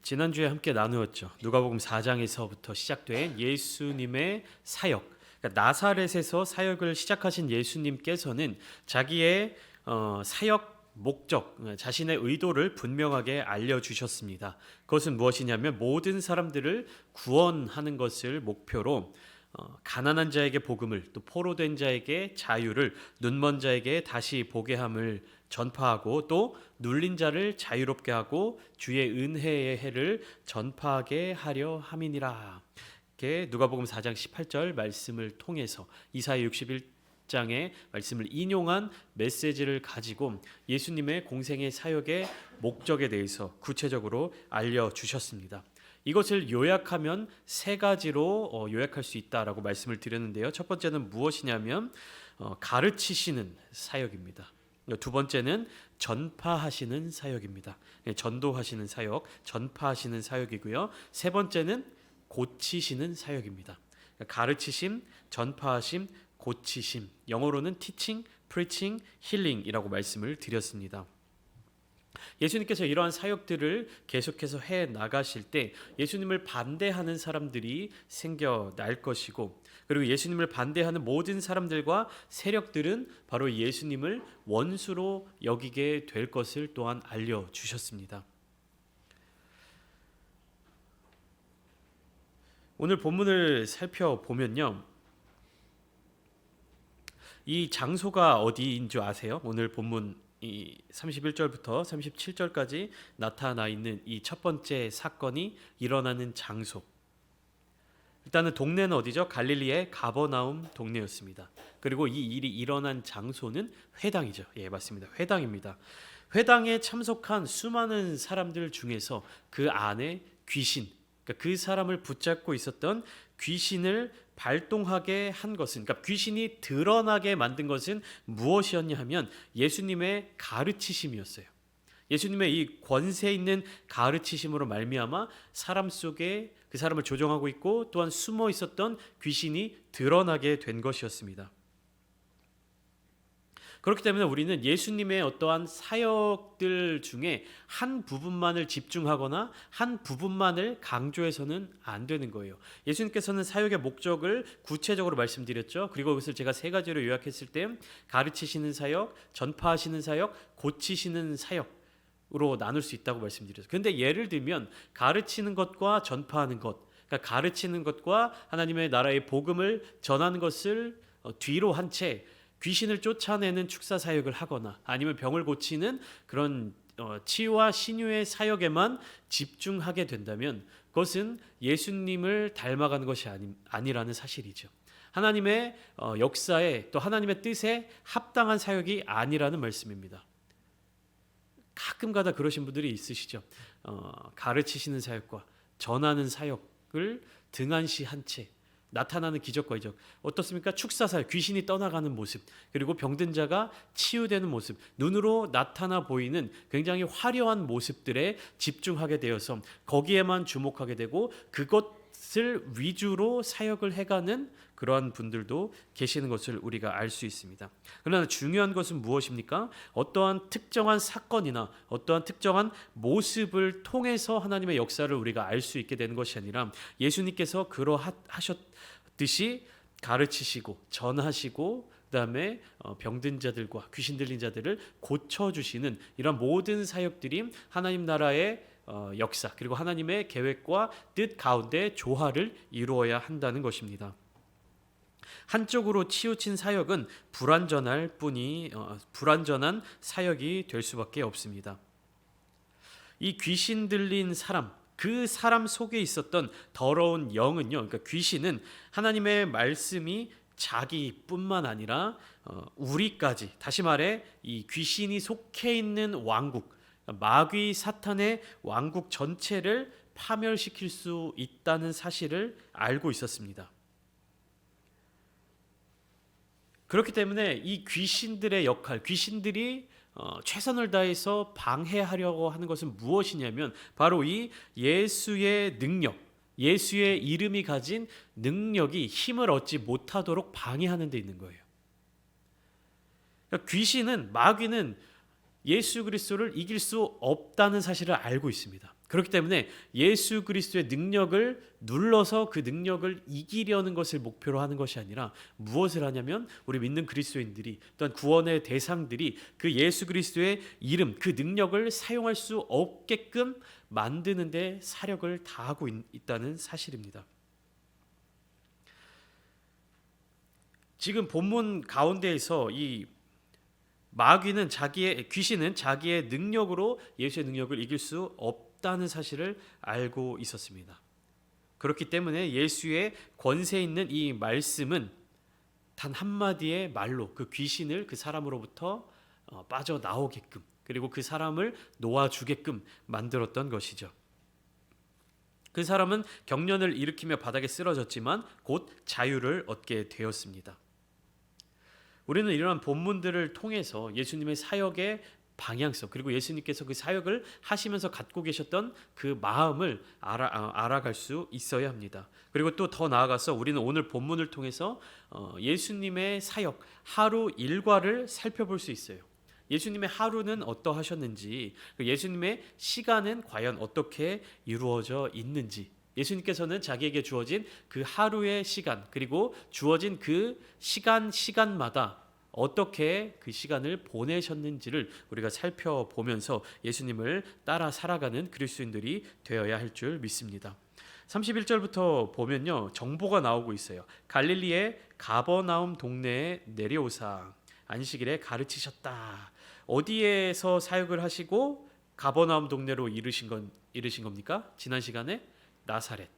지난주에 함께 나누었죠. 누가복음 4장에서부터 시작된 예수님의 사역. 그러니까 나사렛에서 사역을 시작하신 예수님께서는 자기의 사역 목적, 자신의 의도를 분명하게 알려주셨습니다. 그것은 무엇이냐면 모든 사람들을 구원하는 것을 목표로 가난한 자에게 복음을, 또 포로된 자에게 자유를, 눈먼 자에게 다시 보게 함을 전파하고, 또 눌린 자를 자유롭게 하고 주의 은혜의 해를 전파하게 하려 함이니라. 이렇게 누가복음 4장 18절 말씀을 통해서 이사야 61장의 말씀을 인용한 메시지를 가지고 예수님의 공생의 사역의 목적에 대해서 구체적으로 알려주셨습니다. 이것을 요약하면 세 가지로 요약할 수 있다라고 말씀을 드렸는데요. 첫 번째는 무엇이냐면 가르치시는 사역입니다. 두 번째는 전파하시는 사역입니다. 전도하시는 사역, 전파하시는 사역이고요. 세 번째는 고치시는 사역입니다. 가르치심, 전파하심, 고치심. 영어로는 teaching, preaching, healing이라고 말씀을 드렸습니다. 예수님께서 이러한 사역들을 계속해서 해 나가실 때 예수님을 반대하는 사람들이 생겨날 것이고, 그리고 예수님을 반대하는 모든 사람들과 세력들은 바로 예수님을 원수로 여기게 될 것을 또한 알려주셨습니다. 오늘 본문을 살펴보면요, 이 장소가 어디인 줄 아세요? 오늘 본문 이 31절부터 37절까지 나타나 있는 이 첫 번째 사건이 일어나는 장소. 일단은 동네는 어디죠? 갈릴리의 가버나움 동네였습니다. 그리고 이 일이 일어난 장소는 회당이죠. 예, 맞습니다. 회당입니다. 회당에 참석한 수많은 사람들 중에서 그 안에 귀신, 그러니까 그 사람을 붙잡고 있었던 귀신을 발동하게 한 것은, 그러니까 귀신이 드러나게 만든 것은 무엇이었냐 하면 예수님의 가르치심이었어요. 예수님의 이 권세 있는 가르치심으로 말미암아 사람 속에 그 사람을 조종하고 있고 또한 숨어 있었던 귀신이 드러나게 된 것이었습니다. 그렇기 때문에 우리는 예수님의 어떠한 사역들 중에 한 부분만을 집중하거나 한 부분만을 강조해서는 안 되는 거예요. 예수님께서는 사역의 목적을 구체적으로 말씀드렸죠. 그리고 그것을 제가 세 가지로 요약했을 때 가르치시는 사역, 전파하시는 사역, 고치시는 사역으로 나눌 수 있다고 말씀드렸어요. 그런데 예를 들면 가르치는 것과 전파하는 것, 그러니까 가르치는 것과 하나님의 나라의 복음을 전하는 것을 뒤로 한 채 귀신을 쫓아내는 축사 사역을 하거나 아니면 병을 고치는 그런 치유와 신유의 사역에만 집중하게 된다면 그것은 예수님을 닮아가는 것이 아니라는 사실이죠. 하나님의 역사에 또 하나님의 뜻에 합당한 사역이 아니라는 말씀입니다. 가끔가다 그러신 분들이 있으시죠. 가르치시는 사역과 전하는 사역을 등한시한 채 나타나는 기적과 이적, 어떻습니까? 축사사역, 귀신이 떠나가는 모습, 그리고 병든 자가 치유되는 모습, 눈으로 나타나 보이는 굉장히 화려한 모습들에 집중하게 되어서 거기에만 주목하게 되고 그것을 위주로 사역을 해가는 그러한 분들도 계시는 것을 우리가 알 수 있습니다. 그러나 중요한 것은 무엇입니까? 어떠한 특정한 사건이나 어떠한 특정한 모습을 통해서 하나님의 역사를 우리가 알 수 있게 되는 것이 아니라 예수님께서 그러하셨듯이 가르치시고 전하시고 그다음에 병든 자들과 귀신 들린 자들을 고쳐주시는 이런 모든 사역들이 하나님 나라의 역사 그리고 하나님의 계획과 뜻 가운데 조화를 이루어야 한다는 것입니다. 한쪽으로 치우친 사역은 불완전한 사역이 될 수밖에 없습니다. 이 귀신 들린 사람, 그 사람 속에 있었던 더러운 영은요, 그러니까 귀신은 하나님의 말씀이 자기뿐만 아니라 우리까지, 다시 말해 이 귀신이 속해 있는 왕국, 마귀 사탄의 왕국 전체를 파멸시킬 수 있다는 사실을 알고 있었습니다. 그렇기 때문에 이 귀신들의 역할, 귀신들이 최선을 다해서 방해하려고 하는 것은 무엇이냐면 바로 이 예수의 능력, 예수의 이름이 가진 능력이 힘을 얻지 못하도록 방해하는 데 있는 거예요. 그러니까 귀신은, 마귀는 예수 그리스도를 이길 수 없다는 사실을 알고 있습니다. 그렇기 때문에 예수 그리스도의 능력을 눌러서 그 능력을 이기려는 것을 목표로 하는 것이 아니라 무엇을 하냐면 우리 믿는 그리스도인들이 또한 구원의 대상들이 그 예수 그리스도의 이름, 그 능력을 사용할 수 없게끔 만드는 데 사력을 다하고 있다는 사실입니다. 지금 본문 가운데에서 이 귀신은 자기의 능력으로 예수의 능력을 이길 수 없다는 사실을 알고 있었습니다. 그렇기 때문에 예수의 권세 있는 이 말씀은 단 한마디의 말로 그 귀신을 그 사람으로부터 빠져나오게끔, 그리고 그 사람을 놓아주게끔 만들었던 것이죠. 그 사람은 경련을 일으키며 바닥에 쓰러졌지만 곧 자유를 얻게 되었습니다. 우리는 이러한 본문들을 통해서 예수님의 사역의 방향성, 그리고 예수님께서 그 사역을 하시면서 갖고 계셨던 그 마음을 알아갈 수 있어야 합니다. 그리고 또 더 나아가서 우리는 오늘 본문을 통해서 예수님의 사역 하루 일과를 살펴볼 수 있어요. 예수님의 하루는 어떠하셨는지, 예수님의 시간은 과연 어떻게 이루어져 있는지, 예수님께서는 자기에게 주어진 그 하루의 시간, 그리고 주어진 그 시간마다 어떻게 그 시간을 보내셨는지를 우리가 살펴보면서 예수님을 따라 살아가는 그리스도인들이 되어야 할 줄 믿습니다. 31절부터 보면요, 정보가 나오고 있어요. 갈릴리의 가버나움 동네에 내려오사 안식일에 가르치셨다. 어디에서 사역을 하시고 가버나움 동네로 이르신 겁니까? 지난 시간에 나사렛.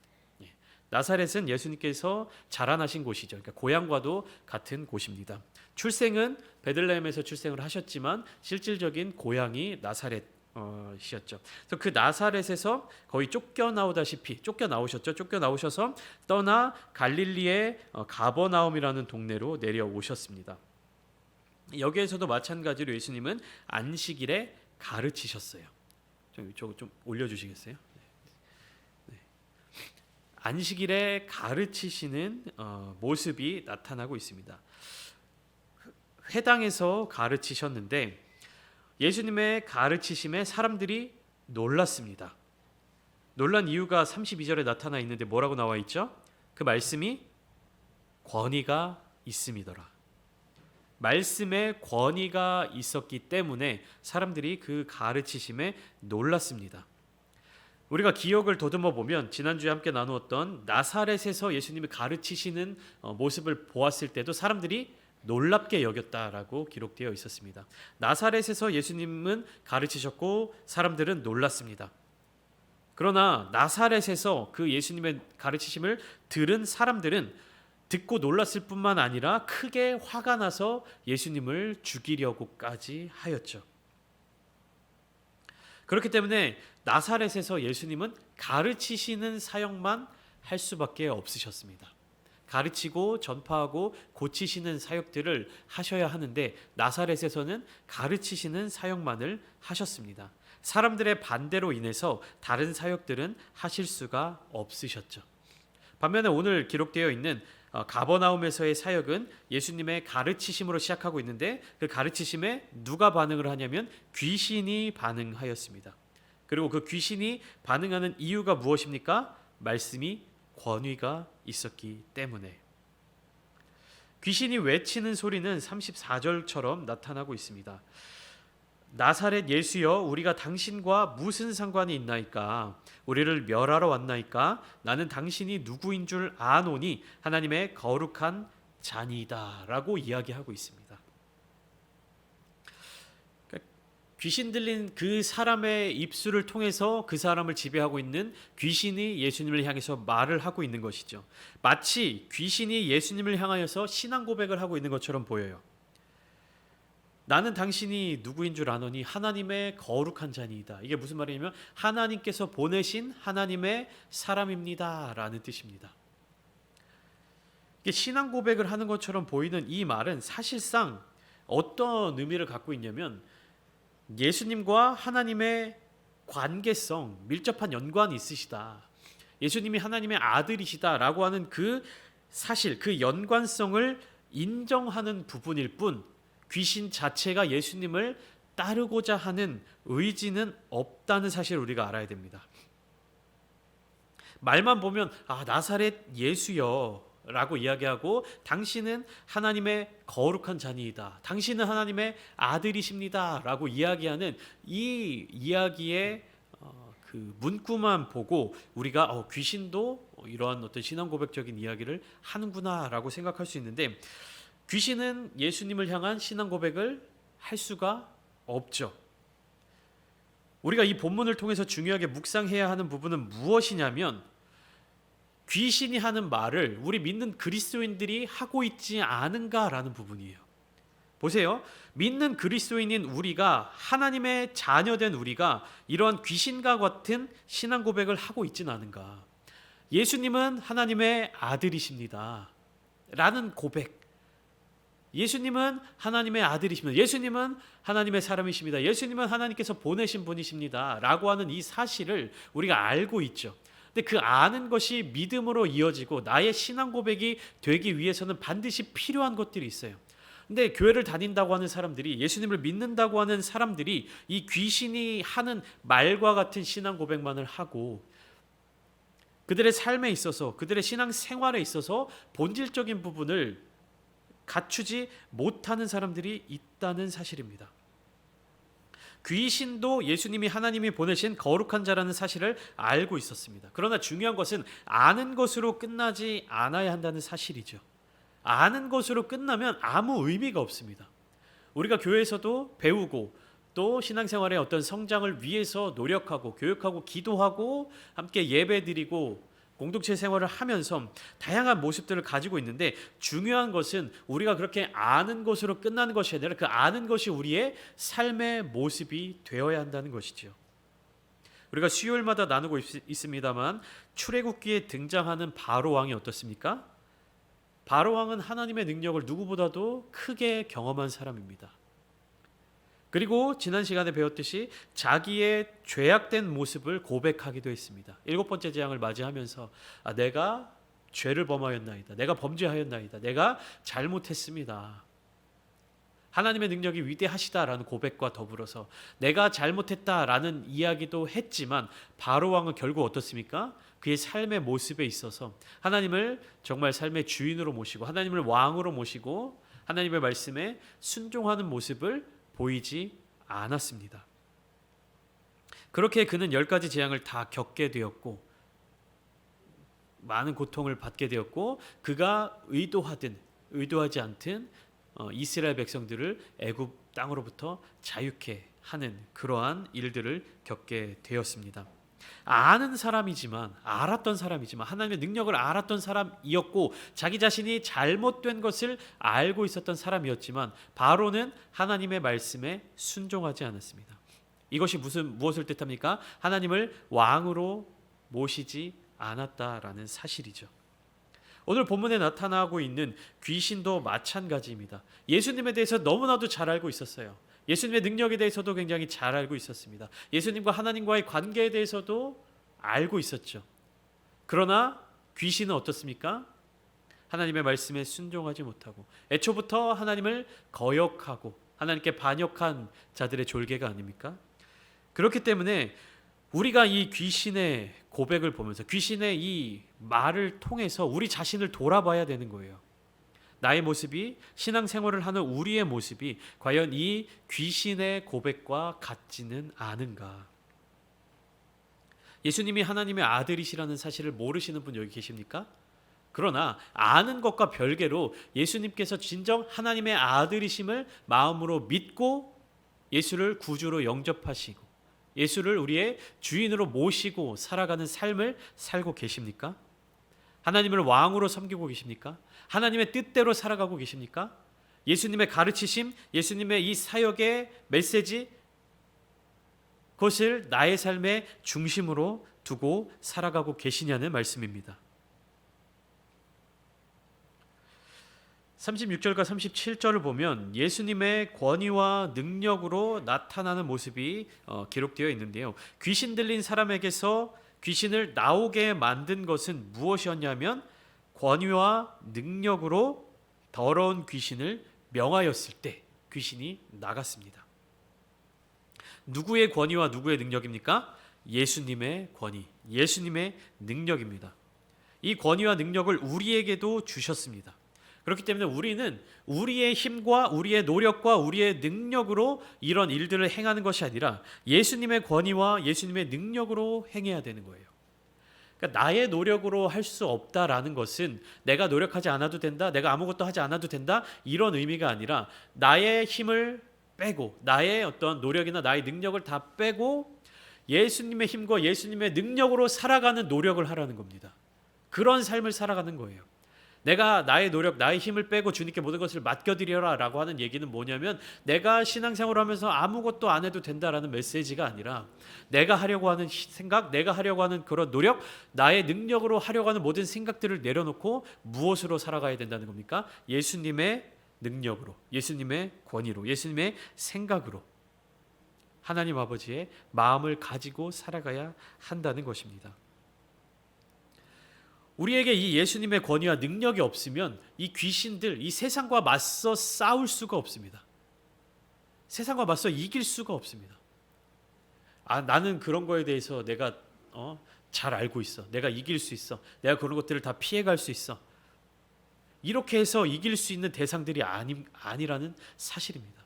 나사렛은 예수님께서 자라나신 곳이죠. 그러니까 고향과도 같은 곳입니다. 출생은 베들레헴에서 출생을 하셨지만 실질적인 고향이 나사렛이었죠. 그래서 그 나사렛에서 거의 쫓겨나오셔서 떠나 갈릴리의 가버나움이라는 동네로 내려오셨습니다. 여기에서도 마찬가지로 예수님은 안식일에 가르치셨어요. 좀 올려주시겠어요? 안식일에 가르치시는 모습이 나타나고 있습니다. 회당에서 가르치셨는데 예수님의 가르치심에 사람들이 놀랐습니다. 놀란 이유가 32절에 나타나 있는데 뭐라고 나와 있죠? 그 말씀이 권위가 있음이더라. 말씀에 권위가 있었기 때문에 사람들이 그 가르치심에 놀랐습니다. 우리가 기억을 더듬어 보면 지난주에 함께 나누었던 나사렛에서 예수님이 가르치시는 모습을 보았을 때도 사람들이 놀랍게 여겼다라고 기록되어 있었습니다. 나사렛에서 예수님은 가르치셨고 사람들은 놀랐습니다. 그러나 나사렛에서 그 예수님의 가르치심을 들은 사람들은 듣고 놀랐을 뿐만 아니라 크게 화가 나서 예수님을 죽이려고까지 하였죠. 그렇기 때문에 나사렛에서 예수님은 가르치시는 사역만 할 수밖에 없으셨습니다. 가르치고 전파하고 고치시는 사역들을 하셔야 하는데 나사렛에서는 가르치시는 사역만을 하셨습니다. 사람들의 반대로 인해서 다른 사역들은 하실 수가 없으셨죠. 반면에 오늘 기록되어 있는 가버나움에서의 사역은 예수님의 가르치심으로 시작하고 있는데 그 가르치심에 누가 반응을 하냐면 귀신이 반응하였습니다. 그리고 그 귀신이 반응하는 이유가 무엇입니까? 말씀이 권위가 있었기 때문에. 귀신이 외치는 소리는 34절처럼 나타나고 있습니다. 나사렛 예수여, 우리가 당신과 무슨 상관이 있나이까? 우리를 멸하러 왔나이까? 나는 당신이 누구인 줄 아노니 하나님의 거룩한 자니이다 라고 이야기하고 있습니다. 귀신 들린 그 사람의 입술을 통해서 그 사람을 지배하고 있는 귀신이 예수님을 향해서 말을 하고 있는 것이죠. 마치 귀신이 예수님을 향하여서 신앙 고백을 하고 있는 것처럼 보여요. 나는 당신이 누구인 줄 아노니 하나님의 거룩한 자니이다. 이게 무슨 말이냐면 하나님께서 보내신 하나님의 사람입니다 라는 뜻입니다. 이게 신앙 고백을 하는 것처럼 보이는 이 말은 사실상 어떤 의미를 갖고 있냐면 예수님과 하나님의 관계성, 밀접한 연관이 있으시다. 예수님이 하나님의 아들이시다라고 하는 그 사실, 그 연관성을 인정하는 부분일 뿐 귀신 자체가 예수님을 따르고자 하는 의지는 없다는 사실을 우리가 알아야 됩니다. 말만 보면 나사렛 예수여 라고 이야기하고 당신은 하나님의 거룩한 자니이다, 당신은 하나님의 아들이십니다 라고 이야기하는 이 이야기의 그 문구만 보고 우리가 귀신도 이러한 어떤 신앙 고백적인 이야기를 하는구나 라고 생각할 수 있는데, 귀신은 예수님을 향한 신앙 고백을 할 수가 없죠. 우리가 이 본문을 통해서 중요하게 묵상해야 하는 부분은 무엇이냐면, 귀신이 하는 말을 우리 믿는 그리스도인들이 하고 있지 않은가라는 부분이에요. 보세요. 믿는 그리스도인인 우리가, 하나님의 자녀된 우리가 이러한 귀신과 같은 신앙 고백을 하고 있지는 않은가. 예수님은 하나님의 아들이십니다 라는 고백, 예수님은 하나님의 아들이십니다, 예수님은 하나님의 사람이십니다, 예수님은 하나님께서 보내신 분이십니다 라고 하는 이 사실을 우리가 알고 있죠. 근데 그 아는 것이 믿음으로 이어지고 나의 신앙 고백이 되기 위해서는 반드시 필요한 것들이 있어요. 근데 교회를 다닌다고 하는 사람들이, 예수님을 믿는다고 하는 사람들이 이 귀신이 하는 말과 같은 신앙 고백만을 하고 그들의 삶에 있어서, 그들의 신앙 생활에 있어서 본질적인 부분을 갖추지 못하는 사람들이 있다는 사실입니다. 귀신도 예수님이 하나님이 보내신 거룩한 자라는 사실을 알고 있었습니다. 그러나 중요한 것은 아는 것으로 끝나지 않아야 한다는 사실이죠. 아는 것으로 끝나면 아무 의미가 없습니다. 우리가 교회에서도 배우고 또 신앙생활의 어떤 성장을 위해서 노력하고 교육하고 기도하고 함께 예배드리고 공동체 생활을 하면서 다양한 모습들을 가지고 있는데, 중요한 것은 우리가 그렇게 아는 것으로 끝나는 것이 아니라 그 아는 것이 우리의 삶의 모습이 되어야 한다는 것이죠. 우리가 수요일마다 나누고 있습니다만 출애굽기에 등장하는 바로 왕이 어떻습니까? 바로 왕은 하나님의 능력을 누구보다도 크게 경험한 사람입니다. 그리고 지난 시간에 배웠듯이 자기의 죄악된 모습을 고백하기도 했습니다. 7번째 재앙을 맞이하면서 내가 죄를 범하였나이다, 내가 범죄하였나이다, 내가 잘못했습니다. 하나님의 능력이 위대하시다라는 고백과 더불어서 내가 잘못했다라는 이야기도 했지만, 바로 왕은 결국 어떻습니까? 그의 삶의 모습에 있어서 하나님을 정말 삶의 주인으로 모시고 하나님을 왕으로 모시고 하나님의 말씀에 순종하는 모습을 보이지 않았습니다. 그렇게 그는 10가지 재앙을 다 겪게 되었고 많은 고통을 받게 되었고, 그가 의도하든 의도하지 않든 이스라엘 백성들을 애굽 땅으로부터 자유케 하는 그러한 일들을 겪게 되었습니다. 아는 사람이지만, 알았던 사람이지만, 하나님의 능력을 알았던 사람이었고 자기 자신이 잘못된 것을 알고 있었던 사람이었지만, 바로는 하나님의 말씀에 순종하지 않았습니다. 이것이 무엇을 뜻합니까? 하나님을 왕으로 모시지 않았다라는 사실이죠. 오늘 본문에 나타나고 있는 귀신도 마찬가지입니다. 예수님에 대해서 너무나도 잘 알고 있었어요. 예수님의 능력에 대해서도 굉장히 잘 알고 있었습니다. 예수님과 하나님과의 관계에 대해서도 알고 있었죠. 그러나 귀신은 어떻습니까? 하나님의 말씀에 순종하지 못하고 애초부터 하나님을 거역하고 하나님께 반역한 자들의 졸개가 아닙니까? 그렇기 때문에 우리가 이 귀신의 고백을 보면서, 귀신의 이 말을 통해서 우리 자신을 돌아봐야 되는 거예요. 나의 모습이, 신앙생활을 하는 우리의 모습이 과연 이 귀신의 고백과 같지는 않은가? 예수님이 하나님의 아들이시라는 사실을 모르시는 분 여기 계십니까? 그러나 아는 것과 별개로 예수님께서 진정 하나님의 아들이심을 마음으로 믿고 예수를 구주로 영접하시고 예수를 우리의 주인으로 모시고 살아가는 삶을 살고 계십니까? 하나님을 왕으로 섬기고 계십니까? 하나님의 뜻대로 살아가고 계십니까? 예수님의 가르치심, 예수님의 이 사역의 메시지, 그것을 나의 삶의 중심으로 두고 살아가고 계시냐는 말씀입니다. 36절과 37절을 보면 예수님의 권위와 능력으로 나타나는 모습이 기록되어 있는데요. 귀신 들린 사람에게서 귀신을 나오게 만든 것은 무엇이었냐면 권위와 능력으로 더러운 귀신을 명하였을 때 귀신이 나갔습니다. 누구의 권위와 누구의 능력입니까? 예수님의 권위, 예수님의 능력입니다. 이 권위와 능력을 우리에게도 주셨습니다. 그렇기 때문에 우리는 우리의 힘과 우리의 노력과 우리의 능력으로 이런 일들을 행하는 것이 아니라 예수님의 권위와 예수님의 능력으로 행해야 되는 거예요. 그러니까 나의 노력으로 할 수 없다라는 것은 내가 노력하지 않아도 된다, 내가 아무것도 하지 않아도 된다, 이런 의미가 아니라 나의 힘을 빼고 나의 어떤 노력이나 나의 능력을 다 빼고 예수님의 힘과 예수님의 능력으로 살아가는 노력을 하라는 겁니다. 그런 삶을 살아가는 거예요. 내가 나의 노력, 나의 힘을 빼고 주님께 모든 것을 맡겨드려라 라고 하는 얘기는 뭐냐면 내가 신앙생활을 하면서 아무것도 안 해도 된다라는 메시지가 아니라 내가 하려고 하는 생각, 내가 하려고 하는 그런 노력, 나의 능력으로 하려고 하는 모든 생각들을 내려놓고 무엇으로 살아가야 된다는 겁니까? 예수님의 능력으로, 예수님의 권위로, 예수님의 생각으로 하나님 아버지의 마음을 가지고 살아가야 한다는 것입니다. 우리에게 이 예수님의 권위와 능력이 없으면 이 귀신들, 이 세상과 맞서 싸울 수가 없습니다. 세상과 맞서 이길 수가 없습니다. 나는 그런 거에 대해서 내가 잘 알고 있어. 내가 이길 수 있어. 내가 그런 것들을 다 피해갈 수 있어. 이렇게 해서 이길 수 있는 대상들이 아니라는 사실입니다.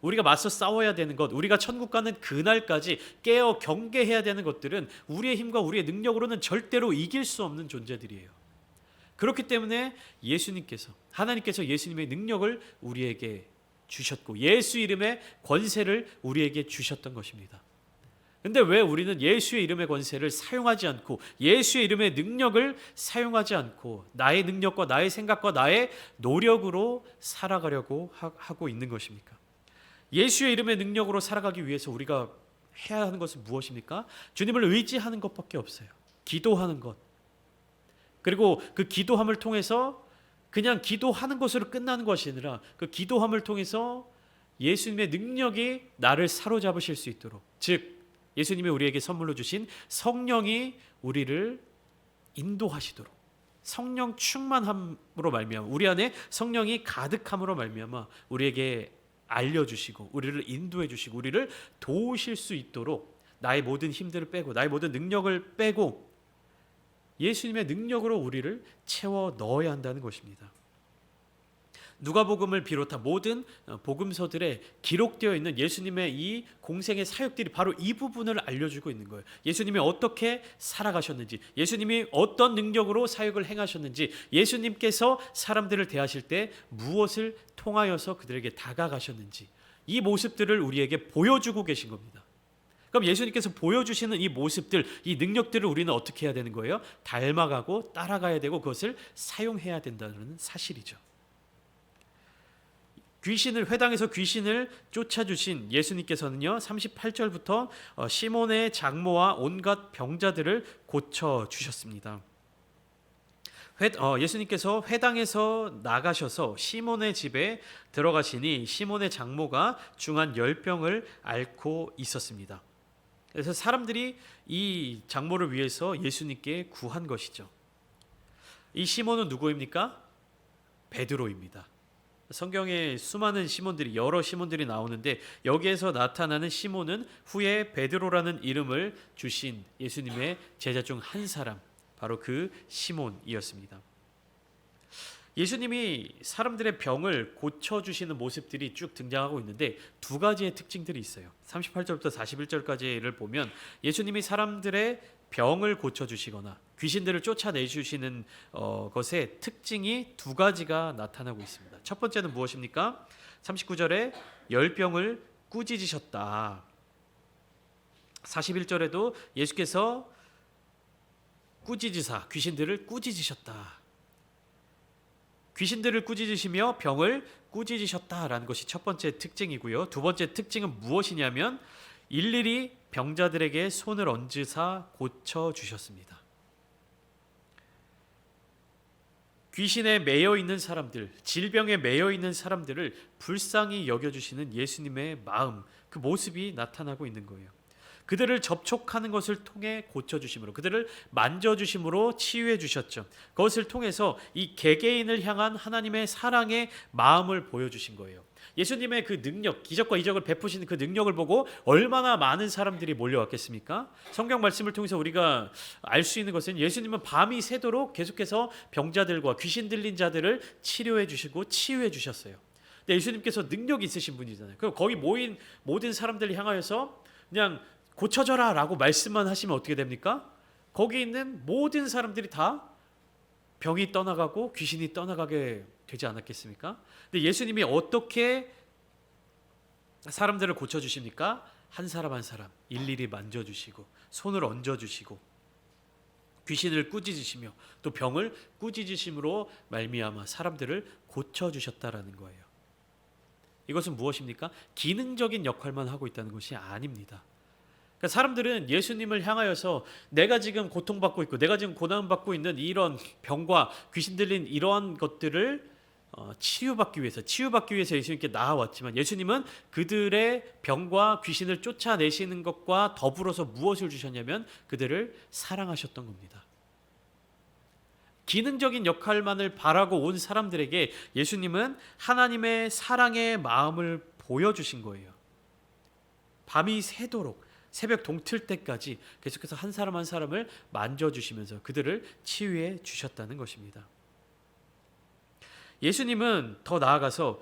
우리가 맞서 싸워야 되는 것, 우리가 천국 가는 그날까지 깨어 경계해야 되는 것들은 우리의 힘과 우리의 능력으로는 절대로 이길 수 없는 존재들이에요. 그렇기 때문에 하나님께서 예수님의 능력을 우리에게 주셨고 예수 이름의 권세를 우리에게 주셨던 것입니다. 근데 왜 우리는 예수의 이름의 권세를 사용하지 않고 예수의 이름의 능력을 사용하지 않고 나의 능력과 나의 생각과 나의 노력으로 살아가려고 하고 있는 것입니까? 예수의 이름의 능력으로 살아가기 위해서 우리가 해야 하는 것은 무엇입니까? 주님을 의지하는 것밖에 없어요. 기도하는 것. 그리고 그 기도함을 통해서 그냥 기도하는 것으로 끝나는 것이 아니라 그 기도함을 통해서 예수님의 능력이 나를 사로잡으실 수 있도록, 즉 예수님이 우리에게 선물로 주신 성령이 우리를 인도하시도록, 성령 충만함으로 말미암아, 우리 안에 성령이 가득함으로 말미암아 우리에게 알려주시고 우리를 인도해 주시고 우리를 도우실 수 있도록 나의 모든 힘들을 빼고 나의 모든 능력을 빼고 예수님의 능력으로 우리를 채워 넣어야 한다는 것입니다. 누가복음을 비롯한 모든 복음서들에 기록되어 있는 예수님의 이 공생의 사역들이 바로 이 부분을 알려주고 있는 거예요. 예수님이 어떻게 살아가셨는지, 예수님이 어떤 능력으로 사역을 행하셨는지, 예수님께서 사람들을 대하실 때 무엇을 통하여서 그들에게 다가가셨는지, 이 모습들을 우리에게 보여주고 계신 겁니다. 그럼 예수님께서 보여주시는 이 모습들, 이 능력들을 우리는 어떻게 해야 되는 거예요? 닮아가고 따라가야 되고 그것을 사용해야 된다는 사실이죠. 회당에서 귀신을 쫓아주신 예수님께서는요 38절부터 시몬의 장모와 온갖 병자들을 고쳐주셨습니다. 예수님께서 회당에서 나가셔서 시몬의 집에 들어가시니 시몬의 장모가 중한 10병을 앓고 있었습니다. 그래서 사람들이 이 장모를 위해서 예수님께 구한 것이죠. 이 시몬은 누구입니까? 베드로입니다. 성경에 수많은 시몬들이, 여러 시몬들이 나오는데 여기에서 나타나는 시몬은 후에 베드로라는 이름을 주신 예수님의 제자 중 한 사람, 바로 그 시몬이었습니다. 예수님이 사람들의 병을 고쳐주시는 모습들이 쭉 등장하고 있는데 두 가지의 특징들이 있어요. 38절부터 41절까지를 보면 예수님이 사람들의 병을 고쳐주시거나 귀신들을 쫓아내주시는 것의 특징이 두 가지가 나타나고 있습니다. 첫 번째는 무엇입니까? 39절에 10병을 꾸짖으셨다. 41절에도 예수께서 꾸짖으사 귀신들을 꾸짖으셨다. 귀신들을 꾸짖으시며 병을 꾸짖으셨다라는 것이 첫 번째 특징이고요. 두 번째 특징은 무엇이냐면 일일이 병자들에게 손을 얹으사 고쳐주셨습니다. 귀신에 매여 있는 사람들, 질병에 매여 있는 사람들을 불쌍히 여겨주시는 예수님의 마음, 그 모습이 나타나고 있는 거예요. 그들을 접촉하는 것을 통해 고쳐주심으로, 그들을 만져주심으로 치유해 주셨죠. 그것을 통해서 이 개개인을 향한 하나님의 사랑의 마음을 보여주신 거예요. 예수님의 그 능력, 기적과 이적을 베푸시는 그 능력을 보고 얼마나 많은 사람들이 몰려왔겠습니까? 성경 말씀을 통해서 우리가 알 수 있는 것은 예수님은 밤이 새도록 계속해서 병자들과 귀신 들린 자들을 치료해 주시고 치유해 주셨어요. 근데 예수님께서 능력이 있으신 분이잖아요. 그럼 거기 모인 모든 사람들을 향하여서 그냥 고쳐져라 라고 말씀만 하시면 어떻게 됩니까? 거기 있는 모든 사람들이 다 병이 떠나가고 귀신이 떠나가게 되지 않았겠습니까? 근데 예수님이 어떻게 사람들을 고쳐주십니까? 한 사람 한 사람 일일이 만져주시고 손을 얹어주시고 귀신을 꾸짖으시며 또 병을 꾸짖으심으로 말미암아 사람들을 고쳐주셨다라는 거예요. 이것은 무엇입니까? 기능적인 역할만 하고 있다는 것이 아닙니다. 그러니까 사람들은 예수님을 향하여서 내가 지금 고통받고 있고 내가 지금 고난받고 있는 이런 병과 귀신 들린 이러한 것들을 치유받기 위해서 예수님께 나아왔지만 예수님은 그들의 병과 귀신을 쫓아내시는 것과 더불어서 무엇을 주셨냐면 그들을 사랑하셨던 겁니다. 기능적인 역할만을 바라고 온 사람들에게 예수님은 하나님의 사랑의 마음을 보여주신 거예요. 밤이 새도록 새벽 동틀 때까지 계속해서 한 사람 한 사람을 만져주시면서 그들을 치유해 주셨다는 것입니다. 예수님은 더 나아가서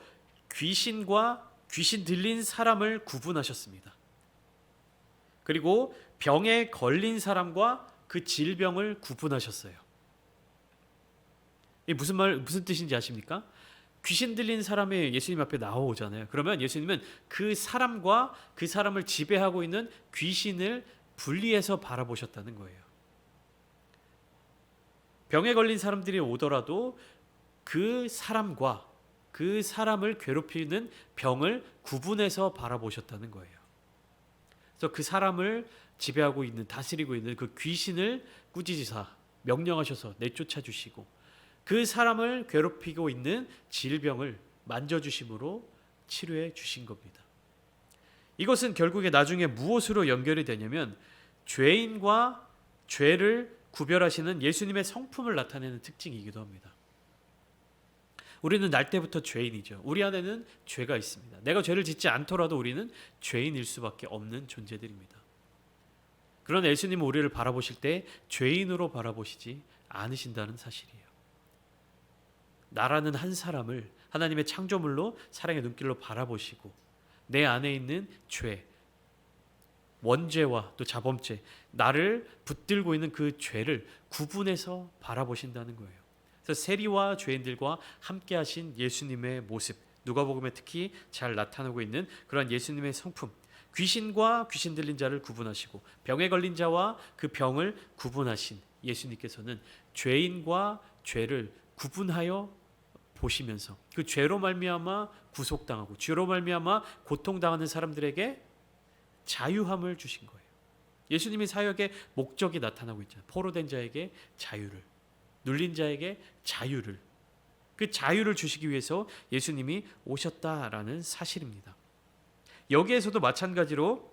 귀신과 귀신 들린 사람을 구분하셨습니다. 그리고 병에 걸린 사람과 그 질병을 구분하셨어요. 이 무슨 뜻인지 아십니까? 귀신 들린 사람이 예수님 앞에 나오잖아요. 그러면 예수님은 그 사람과 그 사람을 지배하고 있는 귀신을 분리해서 바라보셨다는 거예요. 병에 걸린 사람들이 오더라도 그 사람과 그 사람을 괴롭히는 병을 구분해서 바라보셨다는 거예요. 그래서 그 사람을 지배하고 있는, 다스리고 있는 그 귀신을 꾸짖으사 명령하셔서 내쫓아 주시고 그 사람을 괴롭히고 있는 질병을 만져주심으로 치료해 주신 겁니다. 이것은 결국에 나중에 무엇으로 연결이 되냐면 죄인과 죄를 구별하시는 예수님의 성품을 나타내는 특징이기도 합니다. 우리는 날 때부터 죄인이죠. 우리 안에는 죄가 있습니다. 내가 죄를 짓지 않더라도 우리는 죄인일 수밖에 없는 존재들입니다. 그러나 예수님은 우리를 바라보실 때 죄인으로 바라보시지 않으신다는 사실이에요. 나라는 한 사람을 하나님의 창조물로 사랑의 눈길로 바라보시고 내 안에 있는 죄, 원죄와 또 자범죄, 나를 붙들고 있는 그 죄를 구분해서 바라보신다는 거예요. 그래서 세리와 죄인들과 함께 하신 예수님의 모습, 누가복음에 특히 잘 나타나고 있는 그런 예수님의 성품, 귀신과 귀신 들린 자를 구분하시고 병에 걸린 자와 그 병을 구분하신 예수님께서는 죄인과 죄를 구분하여 보시면서 그 죄로 말미암아 구속당하고 죄로 말미암아 고통당하는 사람들에게 자유함을 주신 거예요. 예수님이 사역의 목적이 나타나고 있잖아요. 포로된 자에게 자유를, 눌린 자에게 자유를, 그 자유를 주시기 위해서 예수님이 오셨다라는 사실입니다. 여기에서도 마찬가지로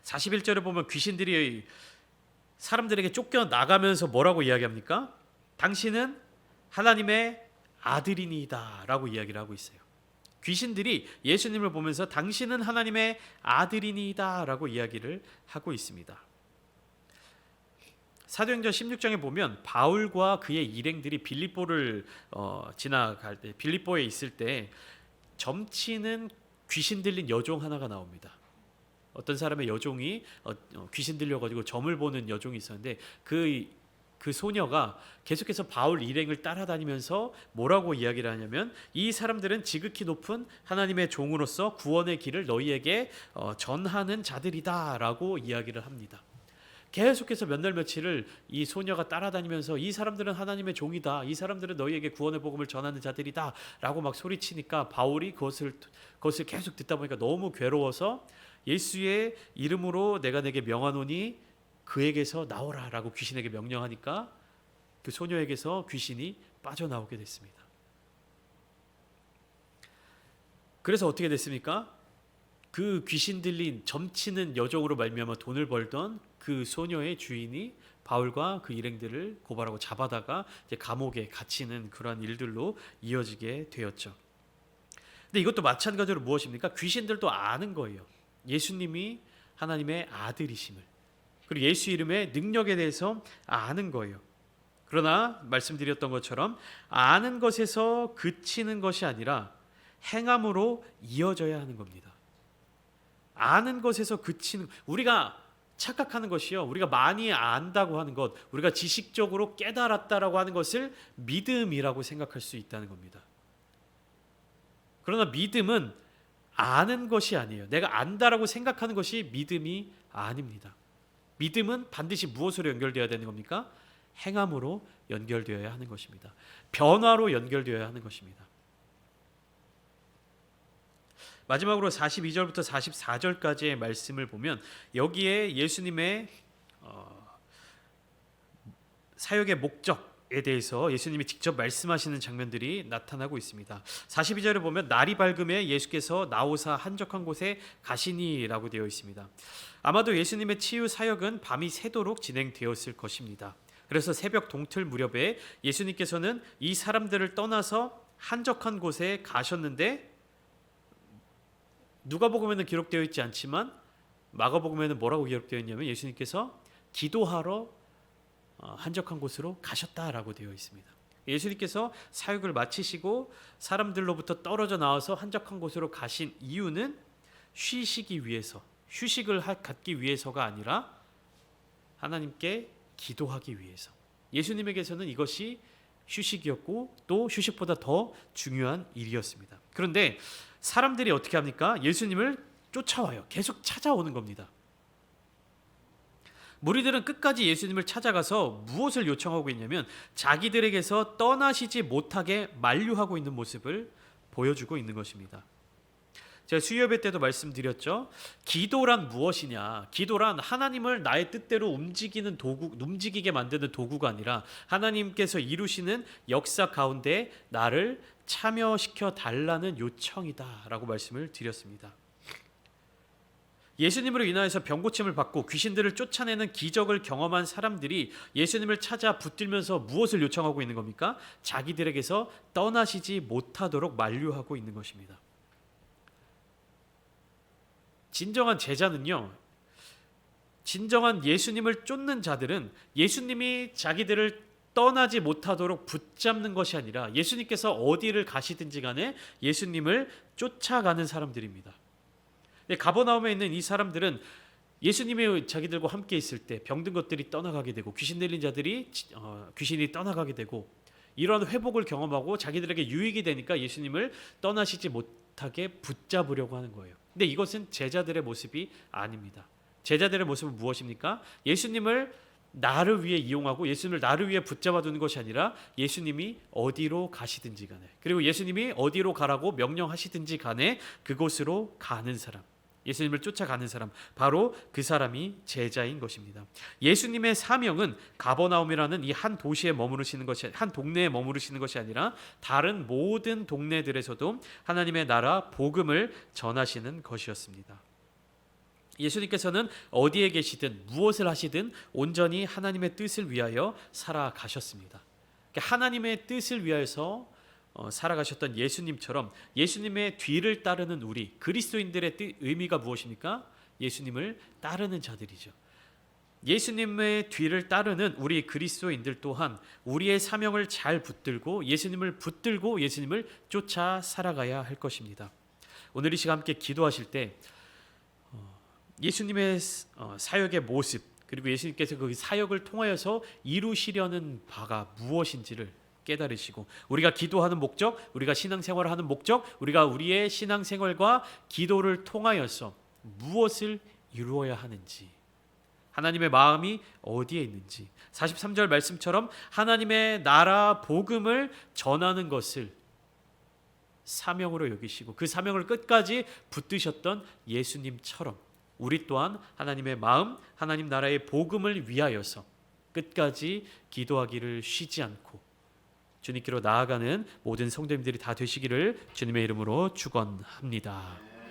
41절에 보면 귀신들이 사람들에게 쫓겨나가면서 뭐라고 이야기합니까? 당신은 하나님의 아들이니이다 라고 이야기를 하고 있어요. 귀신들이 예수님을 보면서 당신은 하나님의 아들이니이다 라고 이야기를 하고 있습니다. 사도행전 16장에 보면 바울과 그의 일행들이 빌립보를 지나갈 때, 빌립보에 있을 때 점치는 귀신 들린 여종 하나가 나옵니다. 어떤 사람의 여종이 귀신 들려가지고 점을 보는 여종이 있었는데 그 소녀가 계속해서 바울 일행을 따라다니면서 뭐라고 이야기를 하냐면 이 사람들은 지극히 높은 하나님의 종으로서 구원의 길을 너희에게 전하는 자들이다 라고 이야기를 합니다. 계속해서 몇 날 며칠을 이 소녀가 따라다니면서 이 사람들은 하나님의 종이다, 이 사람들은 너희에게 구원의 복음을 전하는 자들이다 라고 막 소리치니까 바울이 그것을 계속 듣다 보니까 너무 괴로워서 예수의 이름으로 내가 내게 명하노니 그에게서 나오라 라고 귀신에게 명령하니까 그 소녀에게서 귀신이 빠져나오게 됐습니다. 그래서 어떻게 됐습니까? 그 귀신 들린 점치는 여종으로 말미암아 돈을 벌던 그 소녀의 주인이 바울과 그 일행들을 고발하고 잡아다가 이제 감옥에 갇히는 그러한 일들로 이어지게 되었죠. 근데 이것도 마찬가지로 무엇입니까? 귀신들도 아는 거예요. 예수님이 하나님의 아들이심을, 그리고 예수 이름의 능력에 대해서 아는 거예요. 그러나 말씀드렸던 것처럼 아는 것에서 그치는 것이 아니라 행함으로 이어져야 하는 겁니다. 아는 것에서 그치는, 우리가 착각하는 것이요, 우리가 많이 안다고 하는 것, 우리가 지식적으로 깨달았다라고 하는 것을 믿음이라고 생각할 수 있다는 겁니다. 그러나 믿음은 아는 것이 아니에요. 내가 안다라고 생각하는 것이 믿음이 아닙니다. 믿음은 반드시 무엇으로 연결되어야 되는 겁니까? 행함으로 연결되어야 하는 것입니다. 변화로 연결되어야 하는 것입니다. 마지막으로 42절부터 44절까지의 말씀을 보면 여기에 예수님의 사역의 목적에 대해서 예수님이 직접 말씀하시는 장면들이 나타나고 있습니다. 42절을 보면 날이 밝음에 예수께서 나오사 한적한 곳에 가시니라고 되어 있습니다. 아마도 예수님의 치유 사역은 밤이 새도록 진행되었을 것입니다. 그래서 새벽 동틀 무렵에 예수님께서는 이 사람들을 떠나서 한적한 곳에 가셨는데, 누가복음에는 기록되어 있지 않지만 마가복음에는 뭐라고 기록되어 있냐면 예수님께서 기도하러 한적한 곳으로 가셨다라고 되어 있습니다. 예수님께서 사역을 마치시고 사람들로부터 떨어져 나와서 한적한 곳으로 가신 이유는 쉬시기 위해서, 휴식을 갖기 위해서가 아니라 하나님께 기도하기 위해서. 예수님에게서는 이것이 휴식이었고 또 휴식보다 더 중요한 일이었습니다. 그런데 사람들이 어떻게 합니까? 예수님을 쫓아와요. 계속 찾아오는 겁니다. 무리들은 끝까지 예수님을 찾아가서 무엇을 요청하고 있냐면 자기들에게서 떠나시지 못하게 만류하고 있는 모습을 보여주고 있는 것입니다. 제가 수요예배 때도 말씀드렸죠. 기도란 무엇이냐? 기도란 하나님을 나의 뜻대로 움직이는 도구, 움직이게 만드는 도구가 아니라 하나님께서 이루시는 역사 가운데 나를 참여시켜 달라는 요청이다라고 말씀을 드렸습니다. 예수님으로 인하여서 병고침을 받고 귀신들을 쫓아내는 기적을 경험한 사람들이 예수님을 찾아 붙들면서 무엇을 요청하고 있는 겁니까? 자기들에게서 떠나시지 못하도록 만류하고 있는 것입니다. 진정한 제자는요, 진정한 예수님을 쫓는 자들은 예수님이 자기들을 떠나지 못하도록 붙잡는 것이 아니라 예수님께서 어디를 가시든지 간에 예수님을 쫓아가는 사람들입니다. 가버나움에 있는 이 사람들은 예수님이 자기들과 함께 있을 때 병든 것들이 떠나가게 되고 귀신 들린 자들이 귀신이 떠나가게 되고 이러한 회복을 경험하고 자기들에게 유익이 되니까 예수님을 떠나시지 못하게 붙잡으려고 하는 거예요. 근데 이것은 제자들의 모습이 아닙니다. 제자들의 모습은 무엇입니까? 예수님을 나를 위해 이용하고 예수님을 나를 위해 붙잡아 두는 것이 아니라 예수님이 어디로 가시든지 간에, 그리고 예수님이 어디로 가라고 명령하시든지 간에 그곳으로 가는 사람, 예수님을 쫓아가는 사람, 바로 그 사람이 제자인 것입니다. 예수님의 사명은 가버나움이라는 이 한 도시에 머무르시는 것이, 한 동네에 머무르시는 것이 아니라 다른 모든 동네들에서도 하나님의 나라 복음을 전하시는 것이었습니다. 예수님께서는 어디에 계시든 무엇을 하시든 온전히 하나님의 뜻을 위하여 살아가셨습니다. 하나님의 뜻을 위하여서 살아가셨던 예수님처럼 예수님의 뒤를 따르는 우리 그리스도인들의 의미가 무엇입니까? 예수님을 따르는 자들이죠. 예수님의 뒤를 따르는 우리 그리스도인들 또한 우리의 사명을 잘 붙들고 예수님을 붙들고 예수님을 쫓아 살아가야 할 것입니다. 오늘 이 시간 함께 기도하실 때 예수님의 사역의 모습, 그리고 예수님께서 그 사역을 통하여서 이루시려는 바가 무엇인지를 깨달으시고, 우리가 기도하는 목적, 우리가 신앙생활을 하는 목적, 우리가 우리의 신앙생활과 기도를 통하여서 무엇을 이루어야 하는지, 하나님의 마음이 어디에 있는지, 43절 말씀처럼 하나님의 나라 복음을 전하는 것을 사명으로 여기시고 그 사명을 끝까지 붙드셨던 예수님처럼 우리 또한 하나님의 마음, 하나님 나라의 복음을 위하여서 끝까지 기도하기를 쉬지 않고 주님께로 나아가는 모든 성도님들이 다 되시기를 주님의 이름으로 축원합니다.